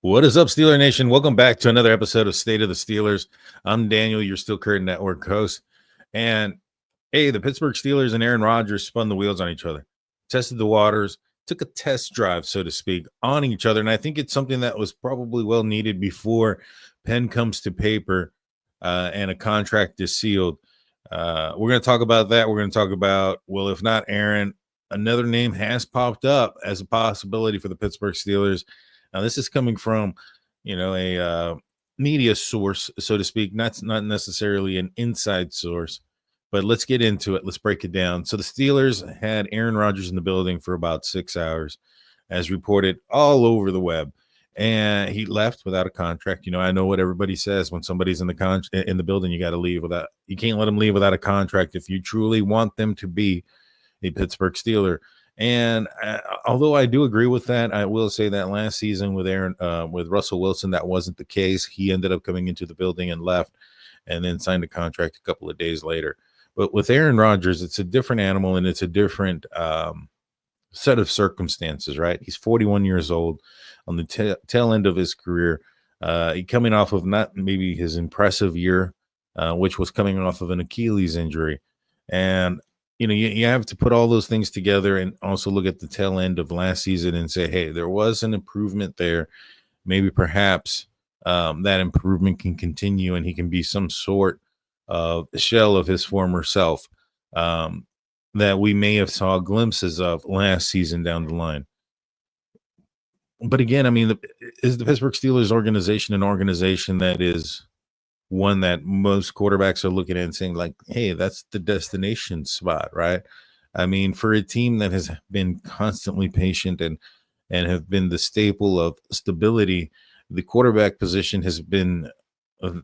What is up, Steeler Nation? Welcome back to another episode of State of the Steelers. I'm Daniel, your Steel Curtain Network host. And hey, the Pittsburgh Steelers and Aaron Rodgers spun the wheels on each other, tested the waters, took a test drive, so to speak, on each other. And I think it's something that was probably well needed before pen comes to paper and a contract is sealed. We're going to talk about that. We're going to talk about, well, if not Aaron, another name has popped up as a possibility for the Pittsburgh Steelers. Now, this is coming from, a media source, so to speak, not necessarily an inside source, but let's get into it. Let's break it down. So the Steelers had Aaron Rodgers in the building for about 6 hours, as reported all over the web, and he left without a contract. I know what everybody says when somebody's in the building, you got to leave you can't let them leave without a contract if you truly want them to be a Pittsburgh Steeler. And although I do agree with that, I will say that last season with Russell Wilson, that wasn't the case. He ended up coming into the building and left and then signed a contract a couple of days later. But with Aaron Rodgers, it's a different animal and it's a different set of circumstances, right? He's 41 years old on the tail end of his career. He coming off of not maybe his impressive year, which was coming off of an Achilles injury. And you have to put all those things together and also look at the tail end of last season and say, hey, there was an improvement there. Maybe perhaps that improvement can continue and he can be some sort of shell of his former self that we may have saw glimpses of last season down the line. But again, is the Pittsburgh Steelers organization an organization that is one that most quarterbacks are looking at and saying like, hey, that's the destination spot, right? For a team that has been constantly patient and have been the staple of stability, the quarterback position has been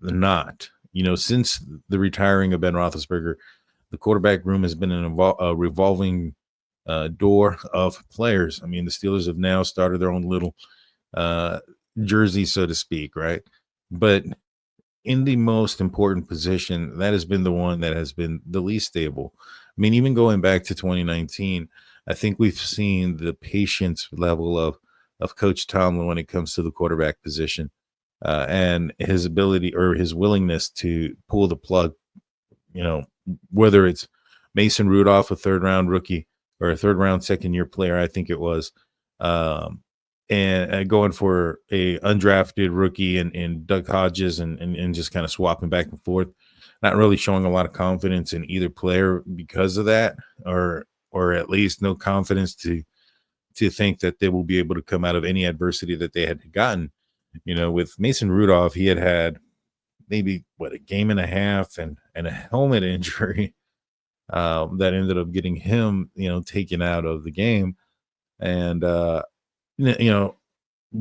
not, since the retiring of Ben Roethlisberger, the quarterback room has been a revolving door of players. The Steelers have now started their own little jersey, so to speak, right? But in the most important position, that has been the one that has been the least stable. Even going back to 2019, I think we've seen the patience level of Coach Tomlin when it comes to the quarterback position and his ability or his willingness to pull the plug, whether it's Mason Rudolph, a third-round rookie, or a third-round second-year player, I think it was, and going for a undrafted rookie and Doug Hodges and just kind of swapping back and forth, not really showing a lot of confidence in either player because of that, or at least no confidence to think that they will be able to come out of any adversity that they had gotten. With Mason Rudolph, he had maybe a game and a half and a helmet injury that ended up getting him, taken out of the game. And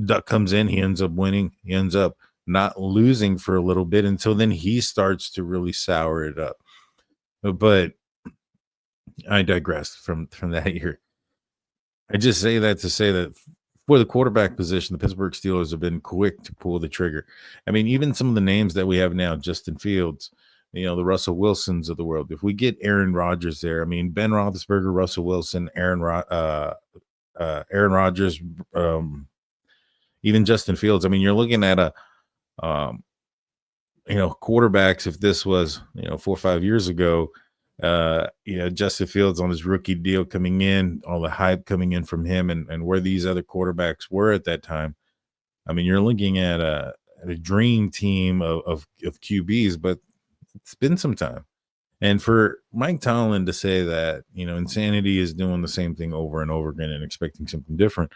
Duck comes in, he ends up winning, he ends up not losing for a little bit until then he starts to really sour it up. But I digress from that year. I just say that to say that for the quarterback position, the Pittsburgh Steelers have been quick to pull the trigger. Even some of the names that we have now, Justin Fields, the Russell Wilsons of the world. If we get Aaron Rodgers there, Ben Roethlisberger, Russell Wilson, Aaron Rodgers, even Justin Fields. You're looking at quarterbacks. If this was 4 or 5 years ago, Justin Fields on his rookie deal coming in, all the hype coming in from him, and where these other quarterbacks were at that time. You're looking at a dream team of QBs, but it's been some time. And for Mike Tomlin to say that, insanity is doing the same thing over and over again and expecting something different,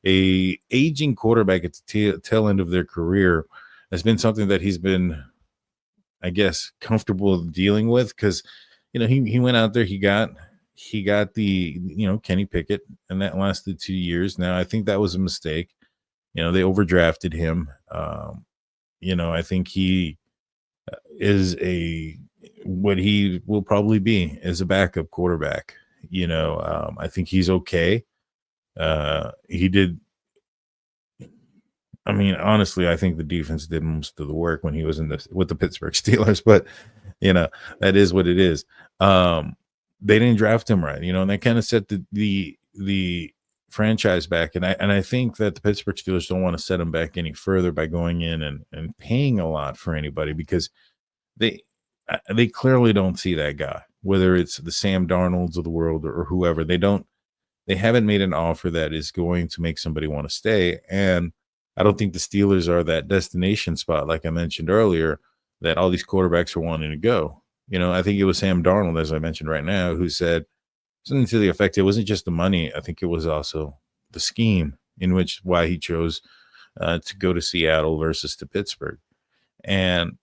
a aging quarterback at the tail end of their career has been something that he's been, I guess, comfortable dealing with because, he went out there, he got the, Kenny Pickett, and that lasted 2 years. Now, I think that was a mistake. They overdrafted him. I think he is what he will probably be as a backup quarterback. I think he's okay. He did. Honestly, I think the defense did most of the work when he was with the Pittsburgh Steelers, but that is what it is. They didn't draft him right, and that kind of set the franchise back. And I think that the Pittsburgh Steelers don't want to set him back any further by going in and paying a lot for anybody, because they clearly don't see that guy, whether it's the Sam Darnolds of the world or whoever. They haven't made an offer that is going to make somebody want to stay. And I don't think the Steelers are that destination spot, like I mentioned earlier, that all these quarterbacks are wanting to go. I think it was Sam Darnold, as I mentioned right now, who said something to the effect, it wasn't just the money. I think it was also the scheme in which why he chose to go to Seattle versus to Pittsburgh. And,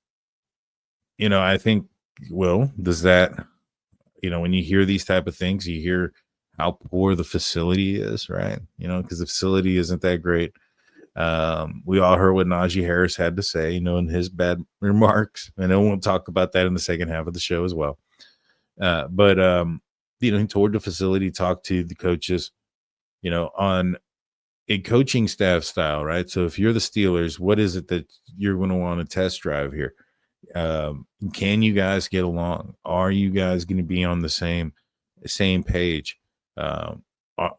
I think, well, does that, when you hear these type of things, you hear how poor the facility is, right? Because the facility isn't that great. We all heard what Najee Harris had to say, in his bad remarks, and I won't talk about that in the second half of the show as well. But he toured the facility, talked to the coaches, on a coaching staff style, right? So if you're the Steelers, what is it that you're going to want to test drive here? Can you guys get along? Are you guys going to be on the same page?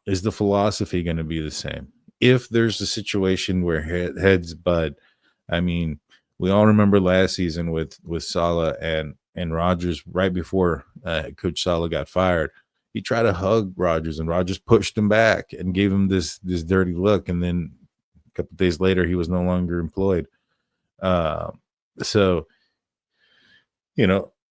Is the philosophy going to be the same? If there's a situation where heads bud, I mean, we all remember last season with Saleh and Rodgers right before Coach Saleh got fired. He tried to hug Rodgers, and Rodgers pushed him back and gave him this dirty look. And then a couple of days later, he was no longer employed. So,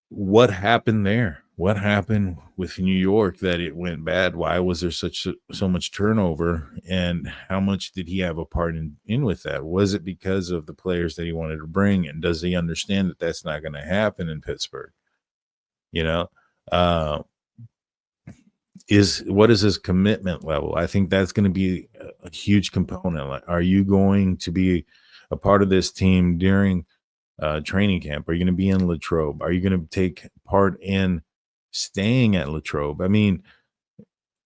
what happened there? What happened with New York that it went bad? Why was there so much turnover? And how much did he have a part in with that? Was it because of the players that he wanted to bring? And does he understand that that's not going to happen in Pittsburgh? What is his commitment level? I think that's going to be a huge component. Like, are you going to be a part of this team during training camp? Are you going to be in Latrobe? Are you going to take part in staying at Latrobe? I mean,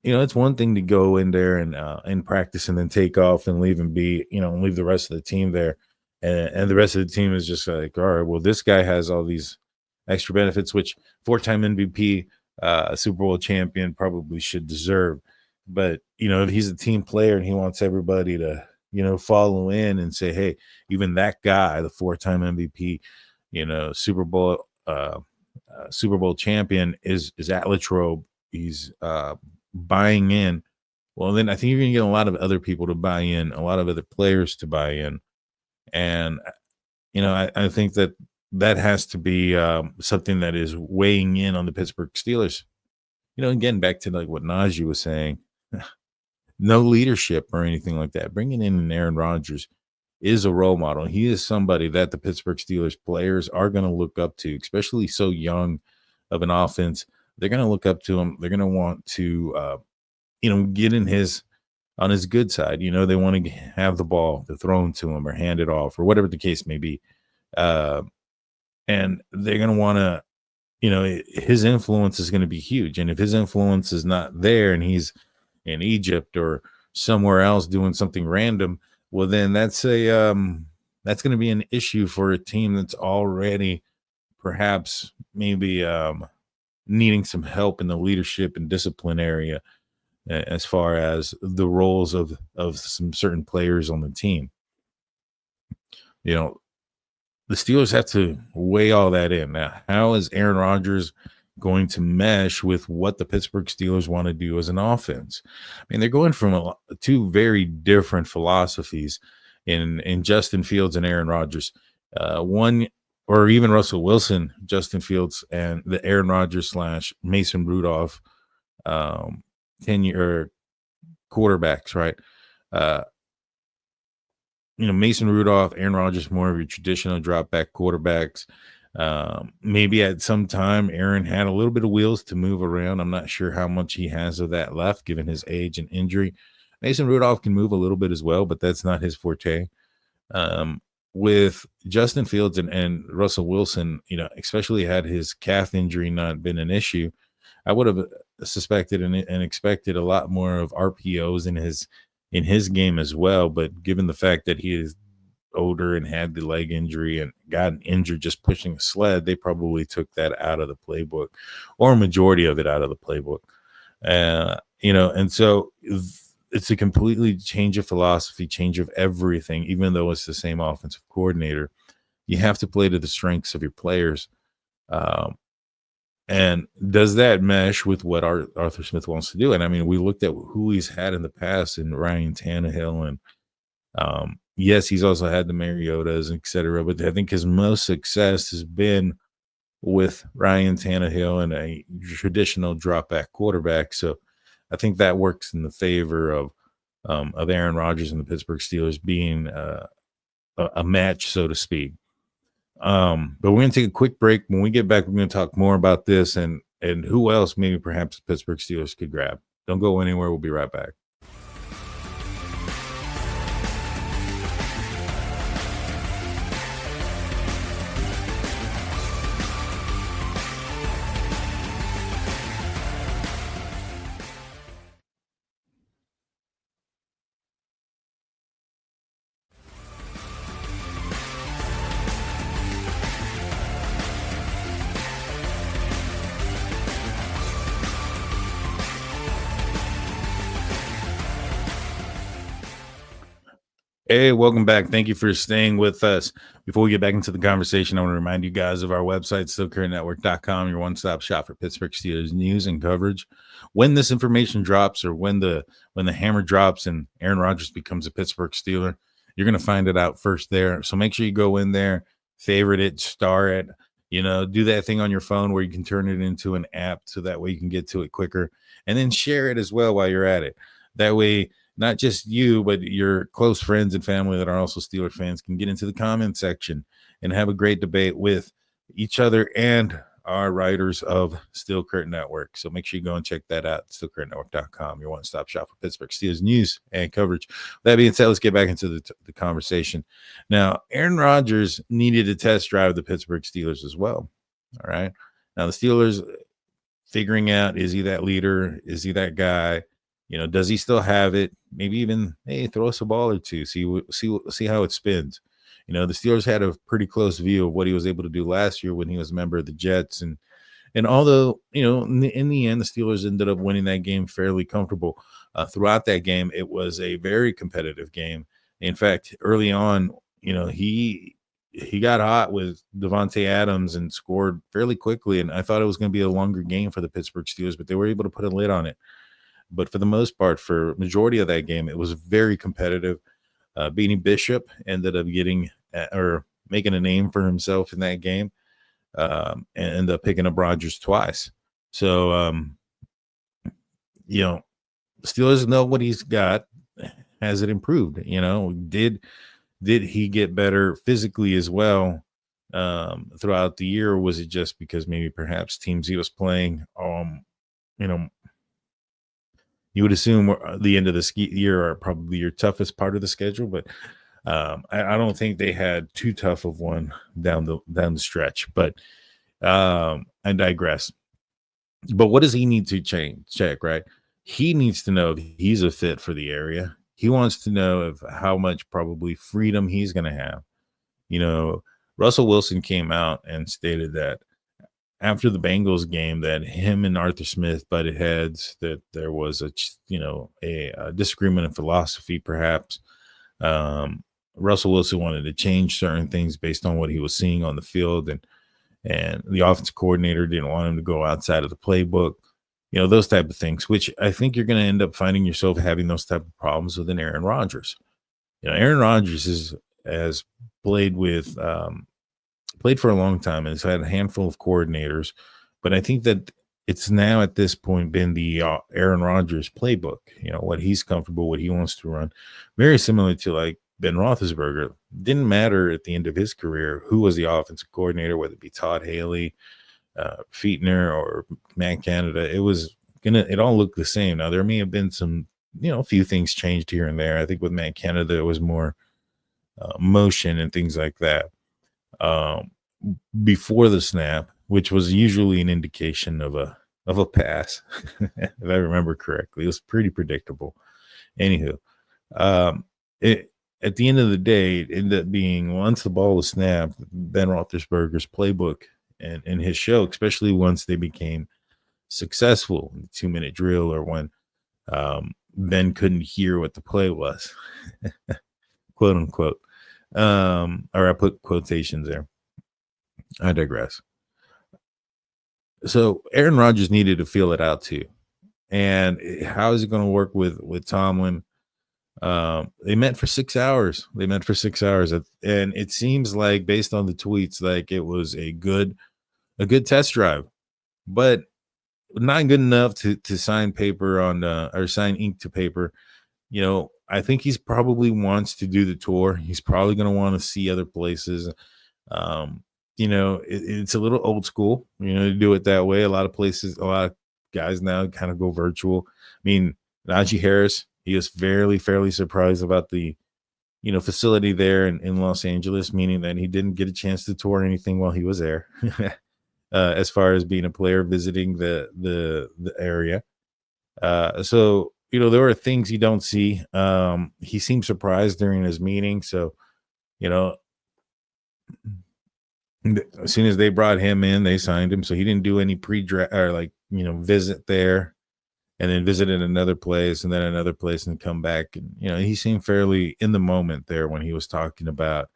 it's one thing to go in there and practice and then take off and leave and leave the rest of the team there. And the rest of the team is just like, all right, well, this guy has all these extra benefits, which 4-time MVP, Super Bowl champion probably should deserve. But, if he's a team player and he wants everybody to, follow in and say, hey, even that guy, the 4-time MVP, Super Bowl champion is at Latrobe. He's buying in. Well, then I think you're going to get a lot of other people to buy in, a lot of other players to buy in. And, I think that has to be something that is weighing in on the Pittsburgh Steelers. Again, back to like what Najee was saying, no leadership or anything like that. Bringing in an Aaron Rodgers is a role model. He is somebody that the Pittsburgh Steelers players are going to look up to, especially so young of an offense. They're going to look up to him. They're going to want to, get on his good side. They want to have the ball thrown to him or hand it off or whatever the case may be. And they're going to want to, his influence is going to be huge. And if his influence is not there and he's in Egypt or somewhere else doing something random, well, then that's going to be an issue for a team that's already perhaps maybe needing some help in the leadership and discipline area as far as the roles of some certain players on the team. The Steelers have to weigh all that in. Now, how is Aaron Rodgers going to mesh with what the Pittsburgh Steelers want to do as an offense? I mean, they're going from two very different philosophies in Justin Fields and Aaron Rodgers. One, or even Russell Wilson, Justin Fields, and the Aaron Rodgers / Mason Rudolph 10-year quarterbacks, right? Mason Rudolph, Aaron Rodgers, more of your traditional drop back quarterbacks. Maybe at some time, Aaron had a little bit of wheels to move around. I'm not sure how much he has of that left, given his age and injury. Mason Rudolph can move a little bit as well, but that's not his forte. With Justin Fields and Russell Wilson, especially had his calf injury not been an issue, I would have suspected and expected a lot more of RPOs in his game as well. But given the fact that he is older and had the leg injury and got injured just pushing a sled, they probably took that out of the playbook, or a majority of it out of the playbook. And so it's a completely change of philosophy, change of everything, even though it's the same offensive coordinator. You have to play to the strengths of your players. Um, and does that mesh with what Arthur Smith wants to do? And I mean, we looked at who he's had in the past in Ryan Tannehill, and yes, he's also had the Mariotas, et cetera. But I think his most success has been with Ryan Tannehill and a traditional drop back quarterback. So I think that works in the favor of Aaron Rodgers and the Pittsburgh Steelers being a match, so to speak. But we're gonna take a quick break. When we get back, we're gonna talk more about this and who else maybe perhaps the Pittsburgh Steelers could grab. Don't go anywhere. We'll be right back. Hey, welcome back. Thank you for staying with us. Before we get back into the conversation, I want to remind you guys of our website, stillcurrentnetwork.com, your one-stop shop for Pittsburgh Steelers news and coverage. When this information drops, or when the hammer drops and Aaron Rodgers becomes a Pittsburgh Steeler, you're going to find it out first there. So make sure you go in there, favorite it, star it, do that thing on your phone where you can turn it into an app so that way you can get to it quicker, and then share it as well while you're at it. That way, not just you, but your close friends and family that are also Steeler fans can get into the comment section and have a great debate with each other and our writers of Steel Curtain Network. So make sure you go and check that out, stillcurtaintnetwork.com, your one-stop shop for Pittsburgh Steelers news and coverage. That being said, let's get back into the conversation. Now, Aaron Rodgers needed to test drive the Pittsburgh Steelers as well. All right. Now, the Steelers figuring out, is he that leader? Is he that guy? Does he still have it? Maybe even, hey, throw us a ball or two. See how it spins. The Steelers had a pretty close view of what he was able to do last year when he was a member of the Jets, and although in the end the Steelers ended up winning that game fairly comfortable. Throughout that game, it was a very competitive game. In fact, early on, he got hot with Devontae Adams and scored fairly quickly, and I thought it was going to be a longer game for the Pittsburgh Steelers, but they were able to put a lid on it. But for the most part, for majority of that game, it was very competitive. Beanie Bishop ended up getting or making a name for himself in that game, and ended up picking up Rodgers twice. So, Steelers know what he's got. Has it improved? Did he get better physically as well throughout the year? Or was it just because maybe perhaps teams he was playing, you would assume the end of the year are probably your toughest part of the schedule, but I don't think they had too tough of one down the stretch. But I digress. But what does he need to check, right? He needs to know if he's a fit for the area. He wants to know of how much probably freedom he's going to have. Russell Wilson came out and stated that after the Bengals game that him and Arthur Smith butted heads, that there was a disagreement in philosophy, perhaps. Russell Wilson wanted to change certain things based on what he was seeing on the field, and the offensive coordinator didn't want him to go outside of the playbook, those type of things, which I think you're going to end up finding yourself having those type of problems with an Aaron Rodgers. Aaron Rodgers has played for a long time and has had a handful of coordinators, but I think that it's now at this point been the Aaron Rodgers playbook, what he's comfortable, what he wants to run. Very similar to like Ben Roethlisberger. Didn't matter at the end of his career who was the offensive coordinator, whether it be Todd Haley, Fichtner, or Matt Canada. It all looked the same. Now, there may have been some, a few things changed here and there. I think with Matt Canada, it was more motion and things like that. Before the snap, which was usually an indication of a pass, if I remember correctly. It was pretty predictable. Anywho, at the end of the day, it ended up being, once the ball was snapped, Ben Roethlisberger's playbook and his show, especially once they became successful in the 2-minute drill, or when Ben couldn't hear what the play was, quote unquote. Or I put quotations there. I digress. So Aaron Rodgers needed to feel it out too. And how is it going to work with Tomlin? They met for 6 hours. They met for 6 hours, and it seems like, based on the tweets, like it was a good test drive, but not good enough to sign paper on or sign ink to paper. I think he's probably wants to do the tour. He's probably going to want to see other places. Um, it's a little old school, to do it that way. A lot of places, a lot of guys now kind of go virtual. I mean, Najee Harris, he was fairly surprised about the, facility there in Los Angeles, meaning that he didn't get a chance to tour anything while he was there. As far as being a player visiting the area. So, there are things you don't see. He seemed surprised during his meeting. So, you know, as soon as they brought him in, they signed him. So he didn't do any pre-draft or visit there and then visited another place and then another place and come back. And, he seemed fairly in the moment there when he was talking about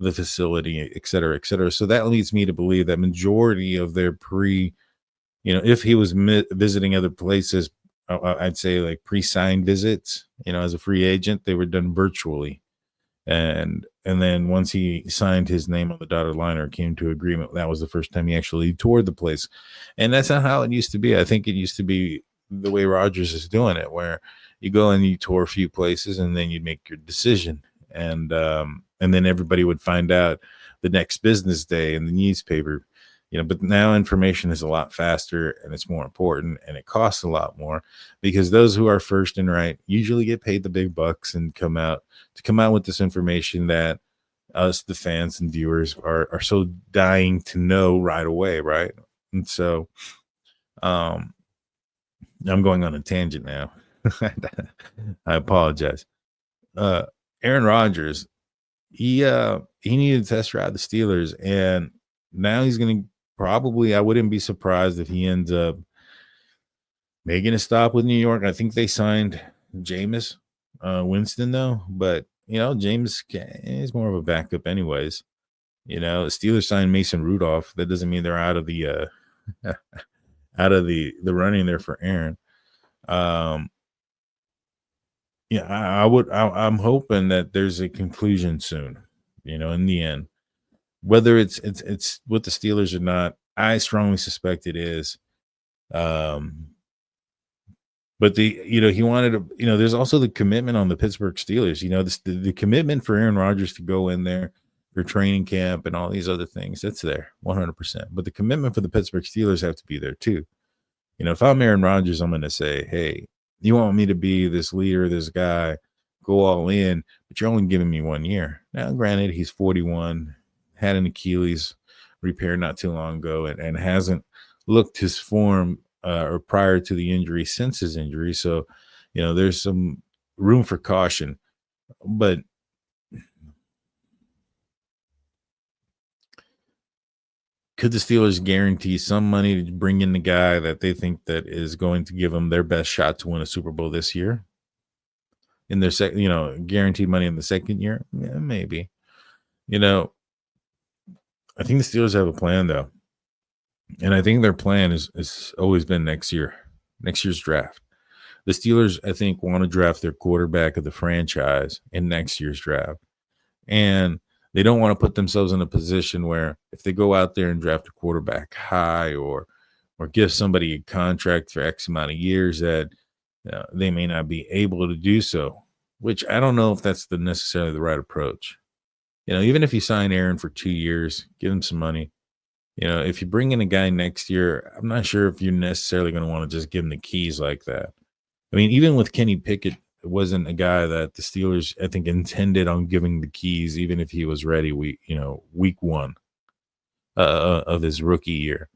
the facility, et cetera, et cetera. So that leads me to believe that majority of their if he was visiting other places, I'd say like pre-signed visits, as a free agent, they were done virtually. And then once he signed his name on the dotted line or came to agreement, that was the first time he actually toured the place. And that's not how it used to be. I think it used to be the way Rodgers is doing it, where you go and you tour a few places and then you make your decision. And then everybody would find out the next business day in the newspaper. But now information is a lot faster and it's more important and it costs a lot more because those who are first and right usually get paid the big bucks and come out with this information that us, the fans and viewers, are so dying to know right away, right? And so I'm going on a tangent now. I apologize. Aaron Rodgers, he needed to test ride the Steelers, and now he's going to probably, I wouldn't be surprised if he ends up making a stop with New York. I think they signed Jameis Winston, though. But, James is more of a backup anyways. The Steelers signed Mason Rudolph. That doesn't mean they're out of the out of the running there for Aaron. I'm hoping that there's a conclusion soon, in the end. Whether it's with the Steelers or not, I strongly suspect it is. But he wanted to, there's also the commitment on the Pittsburgh Steelers, the commitment for Aaron Rodgers to go in there for training camp and all these other things. That's there 100%. But the commitment for the Pittsburgh Steelers have to be there too. If I'm Aaron Rodgers, I'm going to say, hey, you want me to be this leader, this guy, go all in, but you're only giving me 1 year. Now, granted, he's 41, had an Achilles repair not too long ago, and hasn't looked his form or prior to the injury since his injury. So, there's some room for caution. But could the Steelers guarantee some money to bring in the guy that they think that is going to give them their best shot to win a Super Bowl this year? In their guaranteed money in the second year? Yeah, maybe. I think the Steelers have a plan, though. And I think their plan is always been next year's draft. The Steelers, I think, want to draft their quarterback of the franchise in next year's draft. And they don't want to put themselves in a position where if they go out there and draft a quarterback high or give somebody a contract for X amount of years that they may not be able to do so, which I don't know if that's necessarily the right approach. Even if you sign Aaron for 2 years, give him some money. If you bring in a guy next year, I'm not sure if you're necessarily going to want to just give him the keys like that. I mean, even with Kenny Pickett, it wasn't a guy that the Steelers, I think, intended on giving the keys, even if he was ready week one of his rookie year,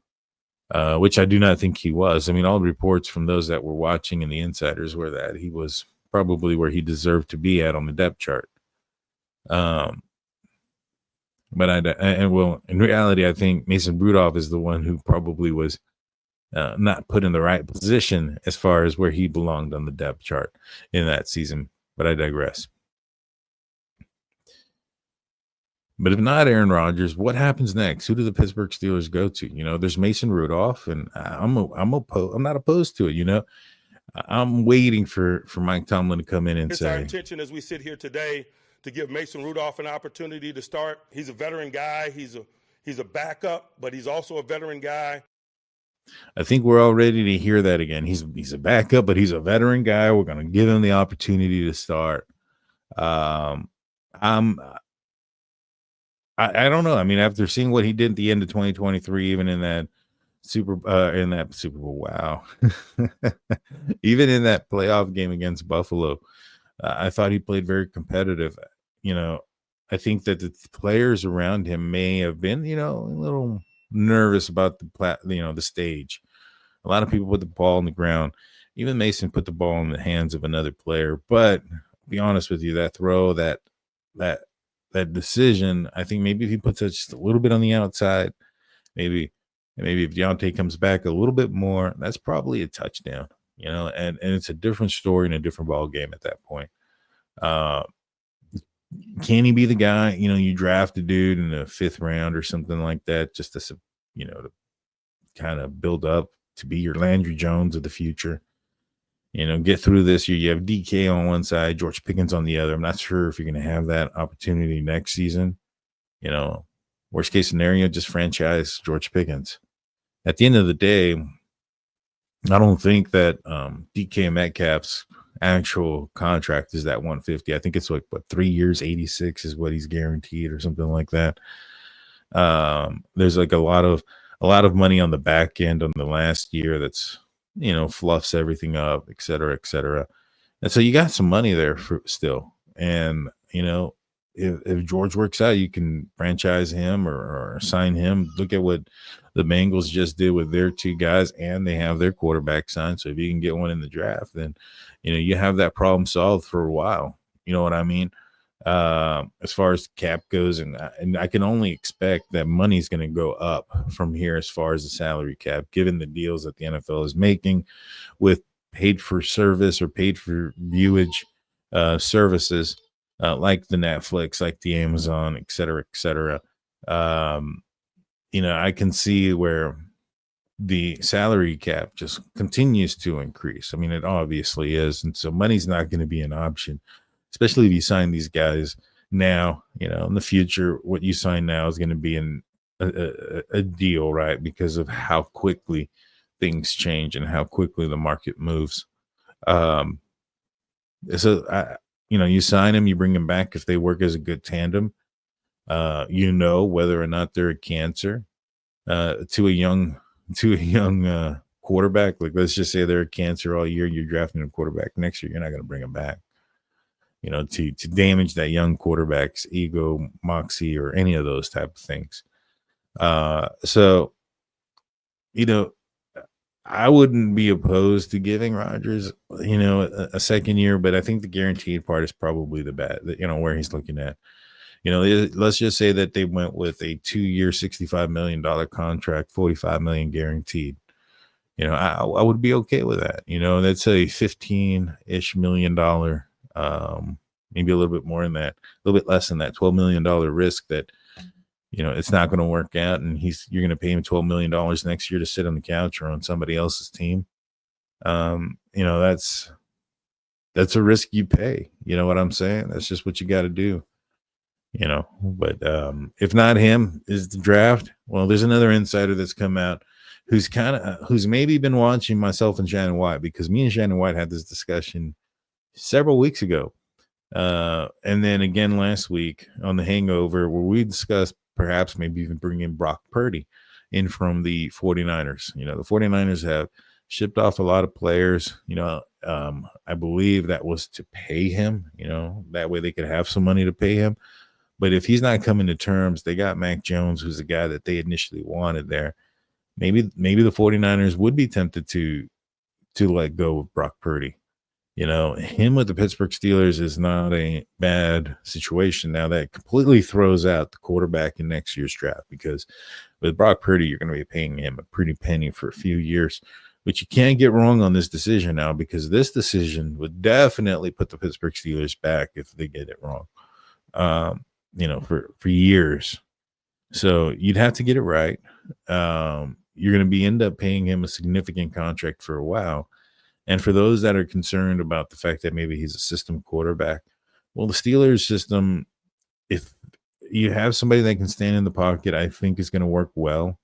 which I do not think he was. I mean, all the reports from those that were watching and the insiders were that he was probably where he deserved to be at on the depth chart. But in reality, I think Mason Rudolph is the one who probably was not put in the right position as far as where he belonged on the depth chart in that season. But I digress. But if not Aaron Rodgers, what happens next? Who do the Pittsburgh Steelers go to? There's Mason Rudolph, and I'm not opposed to it. I'm waiting for Mike Tomlin to come in and It's say, our intention as we sit here today to give Mason Rudolph an opportunity to start. He's a veteran guy. He's a backup, but he's also a veteran guy. I think we're all ready to hear that again. He's a backup, but he's a veteran guy. We're going to give him the opportunity to start. I don't know. I mean, after seeing what he did at the end of 2023, even in that Super Bowl, wow, even in that playoff game against Buffalo, I thought he played very competitive. I think that the players around him may have been, a little nervous about the stage. A lot of people put the ball on the ground. Even Mason put the ball in the hands of another player. But to be honest with you, that throw, that decision, I think maybe if he puts it just a little bit on the outside, maybe if Deontay comes back a little bit more, that's probably a touchdown, and it's a different story and a different ball game at that point. Can he be the guy, you draft a dude in the 5th round or something like that, just to kind of build up to be your Landry Jones of the future? Get through this year. You have DK on one side, George Pickens on the other. I'm not sure if you're going to have that opportunity next season. Worst case scenario, just franchise George Pickens. At the end of the day, I don't think that DK Metcalf's actual contract is that 150. I think it's 3 years, 86 is what he's guaranteed or something like that. There's a lot of money on the back end on the last year that's fluffs everything up, et cetera, et cetera. And so you got some money there still. And, if George works out, you can franchise him or sign him. Look at what the Bengals just did with their 2 guys, and they have their quarterback signed. So if you can get one in the draft, then, you have that problem solved for a while. You know what I mean? As far as cap goes, and I can only expect that money's going to go up from here as far as the salary cap, given the deals that the NFL is making with paid for service or paid for viewage services like the Netflix, like the Amazon, et cetera, et cetera. I can see where the salary cap just continues to increase. I mean, it obviously is. And so money's not going to be an option, especially if you sign these guys now. In the future, what you sign now is going to be a deal, right? Because of how quickly things change and how quickly the market moves. You sign them, you bring them back if they work as a good tandem. Whether or not they're a cancer to a young quarterback. Like, let's just say they're a cancer all year. You're drafting a quarterback next year. You're not going to bring them back. To damage that young quarterback's ego, moxie, or any of those type of things. So, I wouldn't be opposed to giving Rodgers, a second year, but I think the guaranteed part is probably the bad, where he's looking at. Let's just say that they went with a 2-year, $65 million contract, $45 million guaranteed. I would be okay with that. That's a $15-ish million, maybe a little bit more than that, a little bit less than that, $12 million risk that, it's not going to work out, and you're going to pay him $12 million next year to sit on the couch or on somebody else's team. That's a risk you pay. You know what I'm saying? That's just what you got to do. But if not him, is the draft. Well, there's another insider that's come out who's maybe been watching myself and Shannon White, because me and Shannon White had this discussion several weeks ago. And then again last week on the Hangover, where we discussed perhaps maybe even bringing Brock Purdy in from the 49ers. The 49ers have shipped off a lot of players. I believe that was to pay him, that way they could have some money to pay him. But if he's not coming to terms, they got Mac Jones, who's the guy that they initially wanted there. Maybe the 49ers would be tempted to let go of Brock Purdy. Him with the Pittsburgh Steelers is not a bad situation. Now, that completely throws out the quarterback in next year's draft, because with Brock Purdy, you're going to be paying him a pretty penny for a few years. But you can't get wrong on this decision now, because this decision would definitely put the Pittsburgh Steelers back if they get it wrong, for years. So you'd have to get it right. You're going to end up paying him a significant contract for a while. And for those that are concerned about the fact that maybe he's a system quarterback, well, the Steelers system, if you have somebody that can stand in the pocket, I think is going to work well.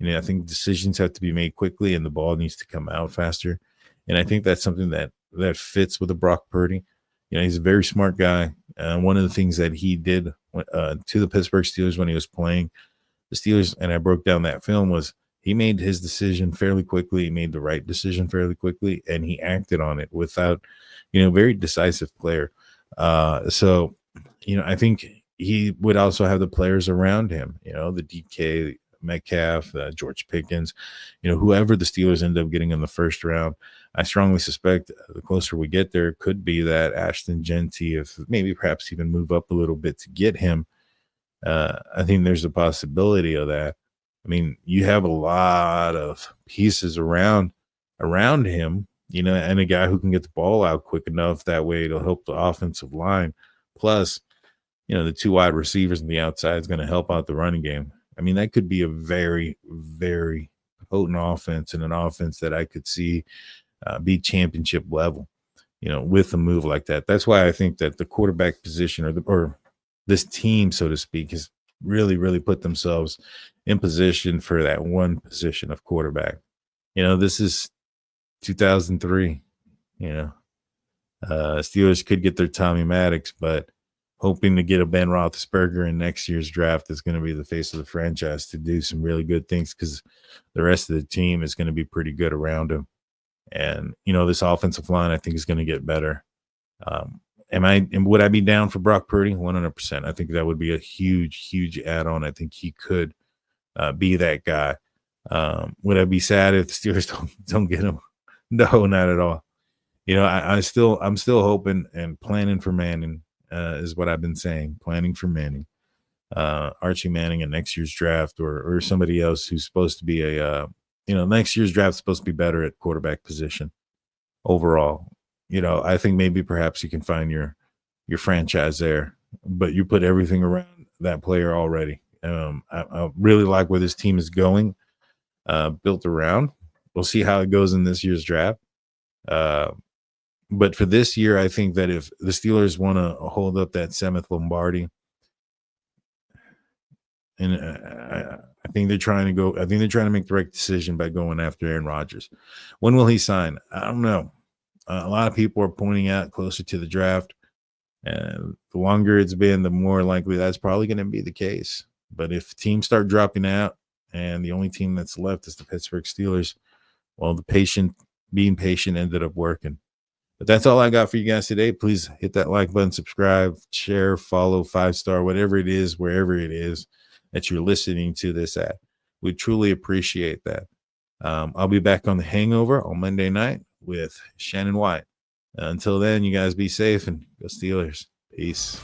I think decisions have to be made quickly and the ball needs to come out faster. And I think that's something that fits with a Brock Purdy. He's a very smart guy. One of the things that he did to the Pittsburgh Steelers when he was playing the Steelers, and I broke down that film, was he made his decision fairly quickly. He made the right decision fairly quickly, and he acted on it without, very decisive player. So, I think he would also have the players around him, the DK Metcalf, George Pickens, whoever the Steelers end up getting in the first round. I strongly suspect the closer we get there, could be that Ashton Genty, if maybe perhaps even move up a little bit to get him. I think there's a possibility of that. I mean, you have a lot of pieces around him, and a guy who can get the ball out quick enough. That way it'll help the offensive line. Plus, the two wide receivers on the outside is going to help out the running game. I mean, that could be a very, very potent offense, and an offense that I could see be championship level, with a move like that. That's why I think that the quarterback position, or this team, so to speak, has really, really put themselves in position for that one position of quarterback. This is 2003. Steelers could get their Tommy Maddox, but hoping to get a Ben Roethlisberger in next year's draft is going to be the face of the franchise to do some really good things, because the rest of the team is going to be pretty good around him. And, this offensive line, I think, is going to get better. Would I be down for Brock Purdy? 100%. I think that would be a huge, huge add-on. I think he could be that guy. Would I be sad if the Steelers don't get him? No, not at all. I'm still hoping and planning for Manning, is what I've been saying. Planning for Manning, Archie Manning in next year's draft, or somebody else who's supposed to be next year's draft is supposed to be better at quarterback position overall. I think maybe perhaps you can find your franchise there, but you put everything around that player already. I really like where this team is going, built around. We'll see how it goes in this year's draft. But for this year, I think that if the Steelers want to hold up that 7th Lombardi, and I think they're trying to make the right decision by going after Aaron Rodgers. When will he sign? I don't know. A lot of people are pointing out closer to the draft. And the longer it's been, the more likely that's probably going to be the case. But if teams start dropping out and the only team that's left is the Pittsburgh Steelers, well, being patient ended up working. But that's all I got for you guys today. Please hit that like button, subscribe, share, follow, 5-star, whatever it is, wherever it is that you're listening to this at. We truly appreciate that. I'll be back on The Hangover on Monday night with Shannon White. Until then, you guys be safe and go Steelers. Peace.